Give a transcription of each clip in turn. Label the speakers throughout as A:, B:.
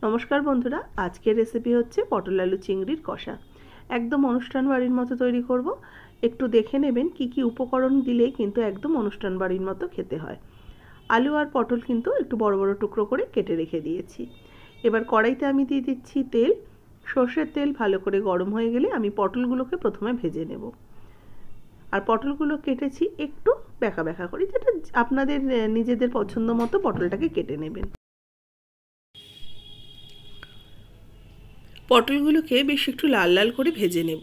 A: নমস্কার বন্ধুরা, আজকের রেসিপি হচ্ছে পটল আলু চিংড়ির কষা। একদম অনুষ্ঠান বাড়ির মতো তৈরি করব। একটু দেখে নেবেন কি কি উপকরণ দিলে কিন্তু একদম অনুষ্ঠান বাড়ির মতো খেতে হয়। আলু আর পটল কিন্তু একটু বড় বড় টুকরো করে কেটে রেখে দিয়েছি। এবার কড়াইতে আমি দিয়ে দিচ্ছি তেল। সর্ষের তেল ভালো করে গরম হয়ে গেলে আমি পটলগুলোকে প্রথমে ভেজে নেব। আর পটলগুলো কেটেছি একটু ব্যাকা ব্যাকা করে, যেটা আপনাদের নিজেদের পছন্দ মতো পটলটাকে কেটে নেবেন। পটলগুলোকে বেশ একটু লাল লাল করে ভেজে নেব।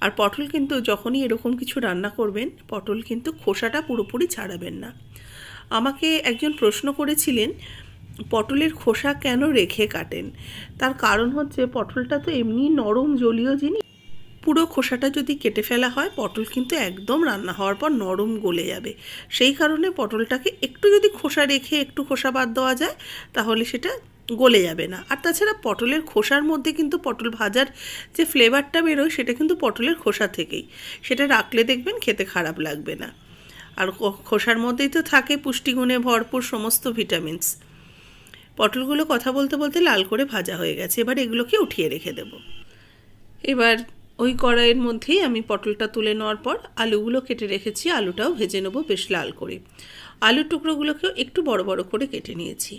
A: আর পটল কিন্তু যখনই এরকম কিছু রান্না করবেন, পটল কিন্তু খোসাটা পুরোপুরি ছাড়াবেন না। আমাকে একজন প্রশ্ন করেছিলেন, পটলের খোসা কেন রেখে কাটেন? তার কারণ হচ্ছে পটলটা তো এমনি নরম জলীয় জিনিস, পুরো খোসাটা যদি কেটে ফেলা হয় পটল কিন্তু একদম রান্না হওয়ার পর নরম গলে যাবে। সেই কারণে পটলটাকে একটু যদি খোসা রেখে একটু খোসা বাদ দেওয়া যায় তাহলে সেটা গলে যাবে না। আর তাছাড়া পটলের খোসার মধ্যে কিন্তু পটল ভাজার যে ফ্লেভারটা বেরোয় সেটা কিন্তু পটলের খোসা থেকেই। সেটা রাখলে দেখবেন খেতে খারাপ লাগবে না। আর খোসার মধ্যেই তো থাকে পুষ্টিগুণে ভরপুর সমস্ত ভিটামিনস। পটলগুলো কথা বলতে বলতে লাল করে ভাজা হয়ে গেছে, এবার এগুলোকে উঠিয়ে রেখে দেব। এবার ওই কড়াইয়ের মধ্যেই আমি পটলটা তুলে নেওয়ার পর আলুগুলো কেটে রেখেছি, আলুটাও ভেজে নেবো বেশ লাল করে। আলুর টুকরোগুলোকেও একটু বড় বড় করে কেটে নিয়েছি।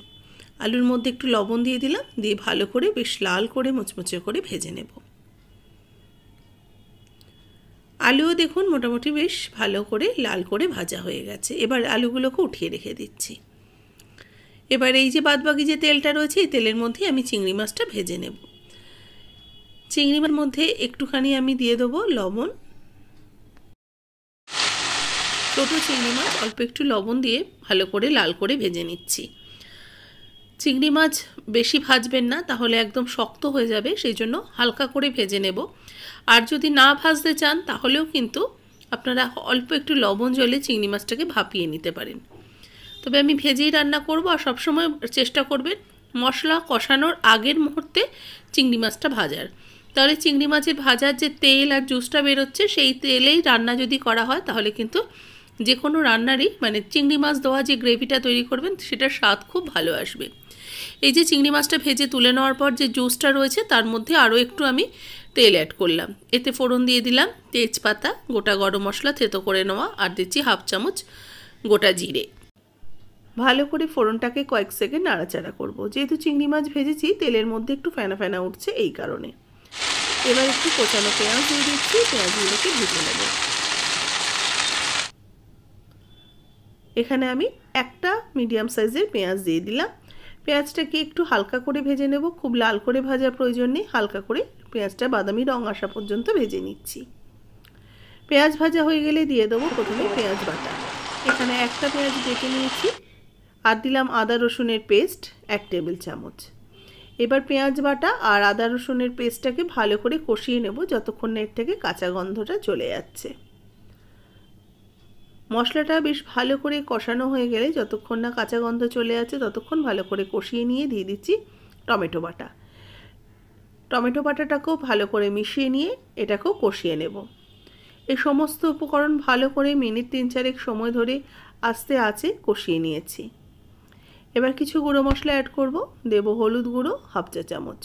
A: আলুর মধ্যে একটু লবণ দিয়ে দিলাম, দিয়ে ভালো করে বেশ লাল করে মুচমুচে করে ভেজে নেব। আলুও দেখুন মোটামুটি বেশ ভালো করে লাল করে ভাজা হয়ে গেছে। এবার আলুগুলোকে উঠিয়ে রেখে দিচ্ছি। এবার এই যে বাদবাকি যে তেলটা রয়েছে এই তেলের মধ্যে আমি চিংড়ি মাছটা ভেজে নেব। চিংড়ি মাছের মধ্যে একটুখানি আমি দিয়ে দেবো লবণ। ছোটো চিংড়ি মাছ অল্প একটু লবণ দিয়ে ভালো করে লাল করে ভেজে নিচ্ছি। চিংড়ি মাছ বেশি ভাজবেন না, তাহলে একদম শক্ত হয়ে যাবে, সেই জন্য হালকা করে ভেজে নেব। আর যদি না ভাজতে চান তাহলেও কিন্তু আপনারা অল্প একটু লবণ জলে চিংড়ি মাছটাকে ভাপিয়ে নিতে পারেন। তবে আমি ভেজেই রান্না করব। আর সবসময় চেষ্টা করবেন মশলা কষানোর আগের মুহূর্তে চিংড়ি মাছটা ভাজার। তাহলে চিংড়ি মাছের ভাজার যে তেল আর জুসটা বেরোচ্ছে সেই তেলেই রান্না যদি করা হয় তাহলে কিন্তু যে কোনো রান্নারই মানে চিংড়ি মাছ দেওয়া যে গ্রেভিটা তৈরি করবেন সেটার স্বাদ খুব ভালো আসবে। এই যে চিংড়ি মাছটা ভেজে তুলে নেওয়ার পর যে জুসটা রয়েছে তার মধ্যে আরও একটু আমি তেল অ্যাড করলাম। এতে ফোড়ন দিয়ে দিলাম তেজপাতা, গোটা গরম মশলা থেতো করে নেওয়া, আর দিচ্ছি হাফ চামচ গোটা জিরে। ভালো করে ফোড়নটাকে কয়েক সেকেন্ড নাড়াচাড়া করব। যেহেতু চিংড়ি মাছ ভেজেছি তেলের মধ্যে একটু ফেনা ফেনা উঠছে এই কারণে। এবার একটু কোচানো পেঁয়াজ দিয়ে দিচ্ছি, পেঁয়াজগুলোকে ভেজে নেব। এখানে আমি একটা মিডিয়াম সাইজের পেঁয়াজ দিয়ে দিলাম। পেঁয়াজটাকে একটু হালকা করে ভেজে নেব, খুব লাল করে ভাজার প্রয়োজন নেই, হালকা করে পেঁয়াজটা বাদামি রং আসা পর্যন্ত ভেজে নিচ্ছি। পেঁয়াজ ভাজা হয়ে গেলে দিয়ে দেবো প্রথমে পেঁয়াজ বাটা। এখানে একটা পেঁয়াজ বেটে নিয়েছি, আর দিলাম আদা রসুনের পেস্ট 1 টেবিল চামচ। এবার পেঁয়াজ বাটা আর আদা রসুনের পেস্টটাকে ভালো করে কষিয়ে নেব যতক্ষণ না এর থেকে কাঁচা গন্ধটা চলে যাচ্ছে। মশলাটা বেশ ভালো করে কষানো হয়ে গেলে যতক্ষণ না কাঁচা গন্ধ চলে যাচ্ছে ততক্ষণ ভালো করে কষিয়ে নিয়ে দিয়ে দিচ্ছি টমেটো বাটা। টমেটো বাটাটাকেও ভালো করে মিশিয়ে নিয়ে এটাকেও কষিয়ে নেব। এই সমস্ত উপকরণ ভালো করে মিনিট 3-4 সময় ধরে আস্তে আঁচে কষিয়ে নিয়েছি। এবার কিছু গুঁড়ো মশলা অ্যাড করব। দেব হলুদ গুঁড়ো হাফ চা চামচ,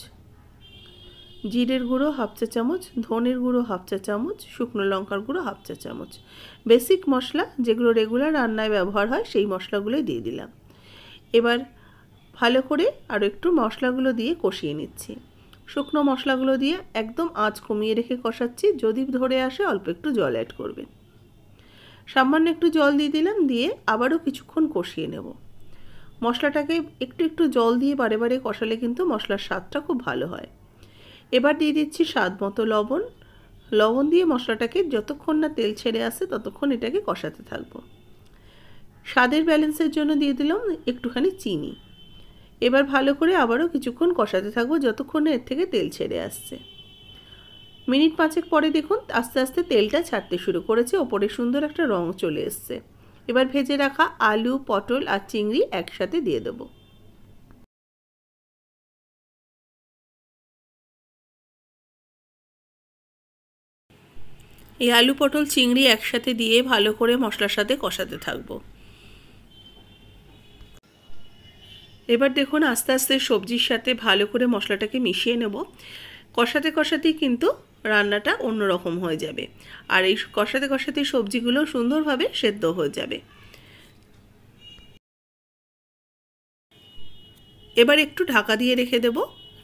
A: জিরের গুঁড়ো হাফ চা চামচ, ধনের গুঁড়ো হাফ চা চামচ, শুকনো লঙ্কার গুঁড়ো হাফ চা চামচ। বেসিক মশলা যেগুলো রেগুলার রান্নায় ব্যবহার হয় সেই মশলাগুলোই দিয়ে দিলাম। এবার ভালো করে আরও একটু মশলাগুলো দিয়ে কষিয়ে নিচ্ছি। শুকনো মশলাগুলো দিয়ে একদম আঁচ কমিয়ে রেখে কষাচ্ছি। যদি ধরে আসে অল্প একটু জল অ্যাড করবেন। সামান্য একটু জল দিয়ে দিলাম, দিয়ে আবারও কিছুক্ষণ কষিয়ে নেব। মশলাটাকে একটু একটু জল দিয়ে বারে বারে কষালে কিন্তু মশলার স্বাদটা খুব ভালো হয়। এবার দিয়ে দিচ্ছি স্বাদ মতো লবণ। লবণ দিয়ে মশলাটাকে যতক্ষণ না তেল ছেড়ে আসে ততক্ষণ এটাকে কষাতে থাকবো। স্বাদের ব্যালেন্সের জন্য দিয়ে দিলাম একটুখানি চিনি। এবার ভালো করে আবারও কিছুক্ষণ কষাতে থাকবো যতক্ষণ না এর থেকে তেল ছেড়ে আসছে। মিনিট 5 পরে দেখুন আস্তে আস্তে তেলটা ছাড়তে শুরু করেছে, ওপরে সুন্দর একটা রং চলে এসছে। এবার ভেজে রাখা আলু, পটল আর চিংড়ি একসাথে দিয়ে দেবো। এই আলু, পটল, চিংড়ি একসাথে দিয়ে ভালো করে মশলার সাথে কষাতে থাকবো। এবার দেখুন আস্তে আস্তে সবজির সাথে ভালো করে মশলাটাকে মিশিয়ে নেব। কষাতে কষাতেই কিন্তু রান্নাটা অন্যরকম হয়ে যাবে, আর এই কষাতে কষাতে সবজিগুলো সুন্দরভাবে সেদ্ধ হয়ে যাবে। এবার একটু ঢাকা দিয়ে রেখে দেব,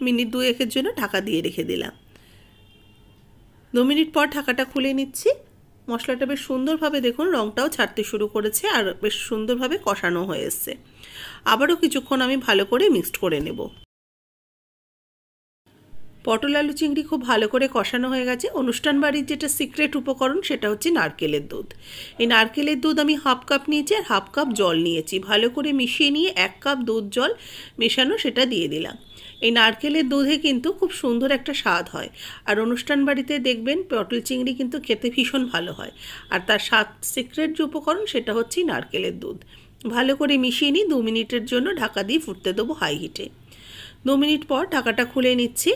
A: মিনিট 2-1 জন্য ঢাকা দিয়ে রেখে দিলাম। 2 মিনিট পর ঢাকাটা খুলে নিচ্ছি। মশলাটা বেশ সুন্দরভাবে দেখুন রঙটাও ছাড়তে শুরু করেছে আর বেশ সুন্দরভাবে কষানো হয়ে এসছে। আবারও কিছুক্ষণ আমি ভালো করে মিক্সড করে নেব। পটল আলু চিংড়ি খুব ভালো করে কষানো হয়ে গেছে। অনুষ্ঠান বাড়ির যেটা সিক্রেট উপকরণ সেটা হচ্ছে নারকেলের দুধ। এই নারকেলের দুধ আমি 1/2 কাপ নিয়েছি আর 1/2 কাপ জল নিয়েছি। ভালো করে মিশিয়ে নিয়ে 1 কাপ দুধ জল মেশানো সেটা দিয়ে দিলাম। এই নারকেলের দুধে কিন্তু খুব সুন্দর একটা স্বাদ হয়, আর অনুষ্ঠান বাড়িতে দেখবেন পটল চিংড়ি কিন্তু খেতে ভীষণ ভালো হয়। আর তার স্বাদ সিক্রেট যে উপকরণ সেটা হচ্ছে নারকেলের দুধ। ভালো করে মিশিয়ে নিই। 2 মিনিটের জন্য ঢাকা দিয়ে ফুটতে দেবো হাই হিটে। 2 মিনিট পর ঢাকাটা খুলে নিচ্ছি।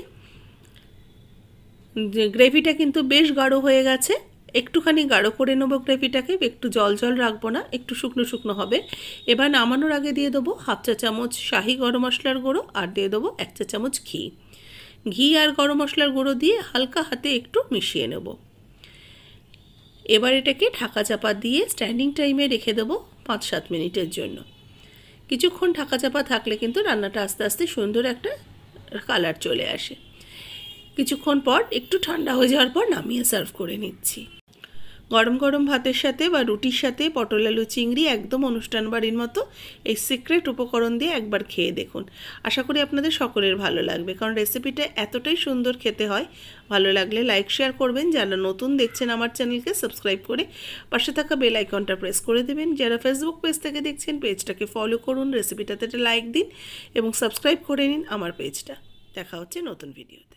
A: গ্রেভিটা কিন্তু বেশ গাঢ় হয়ে গেছে। একটুখানি গাঢ় করে নেবো গ্রেভিটাকে, একটু জল জল রাখবো না, একটু শুকনো শুকনো হবে। এবার নামানোর আগে দিয়ে দেবো 1/2 চা চামচ শাহি গরম মশলার গুঁড়ো আর দিয়ে দেবো 1 চা চামচ ঘি। ঘি আর গরম মশলার গুঁড়ো দিয়ে হালকা হাতে একটু মিশিয়ে নেব। এবার এটাকে ঢাকা চাপা দিয়ে স্ট্যান্ডিং টাইমে রেখে দেবো 5-7 মিনিটের জন্য। কিছুক্ষণ ঢাকা চাপা থাকলে কিন্তু রান্নাটা আস্তে আস্তে সুন্দর একটা কালার চলে আসে। কিছুক্ষণ পর একটু ঠান্ডা হয়ে যাওয়ার পর নামিয়ে সার্ভ করে নিচ্ছি। গরম গরম ভাতের সাথে বা রুটির সাথে পটল আলু চিংড়ি একদম অনুষ্ঠান বাড়ির মতো এই সিক্রেট উপকরণ দিয়ে একবার খেয়ে দেখুন। আশা করি আপনাদের সকলের ভালো লাগবে, কারণ রেসিপিটা এতটাই সুন্দর খেতে হয়। ভালো লাগলে লাইক শেয়ার করবেন। যারা নতুন দেখছেন আমার চ্যানেলকে সাবস্ক্রাইব করে পাশে থাকা বেল আইকনটা প্রেস করে দেবেন। যারা ফেসবুক পেজ থেকে দেখছেন পেজটাকে ফলো করুন, রেসিপিটাতে একটা লাইক দিন এবং সাবস্ক্রাইব করে নিন আমার পেজটা। দেখা হচ্ছে নতুন ভিডিওতে।